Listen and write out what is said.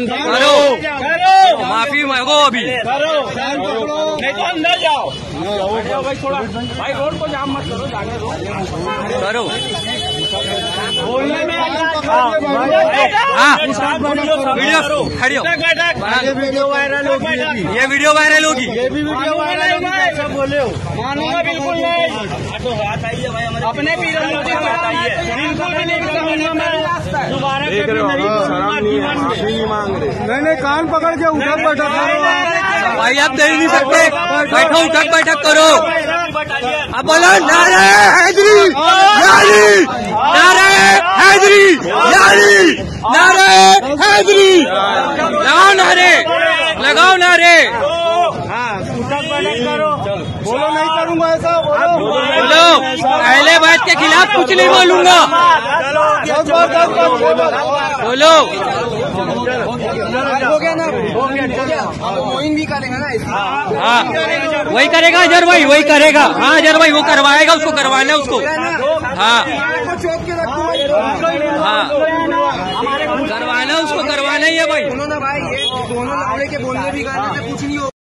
करो, माफी मांगो अभी, नहीं तो अंदर जाओ भाई, थोड़ा भाई रोड को जाम मत करो, जाने दो, करो। बोलने में हाँ वीडियो खड़ी हो, ये वीडियो वायरल होगी, ये वीडियो वायरल होगी, ये भी वीडियो वायरल होगी, कैसा बोले हो? मानूंगा बिल्कुल नहीं, अपने भी बिल्कुल भी नहीं करूंगा मैं, दोबारा नहीं कान पकड़ के उठक बैठक करो भाई, आप दे नहीं सकते, बैठो उठक बैठक करो। अब बोलो नारे हैदरी यारी, नारे हैदरी यारी, नारे हैदरी, लगाओ नारे, लगाओ नारे, बोलो नहीं करूंगा ऐसा, बोलो पहले बात के खिलाफ कुछ नहीं बोलूंगा, बोलो। हो गया ना, वही भी करेगा ना, हाँ वही करेगा अजहर भाई, वही करेगा, हाँ अजहर भाई वो करवाएगा, उसको करवाना है उसको, हाँ हाँ करवाना उसको, करवाना ही है भाई। दोनों ना भाई, दोनों लौड़े के बोलने भी कुछ नहीं होगा।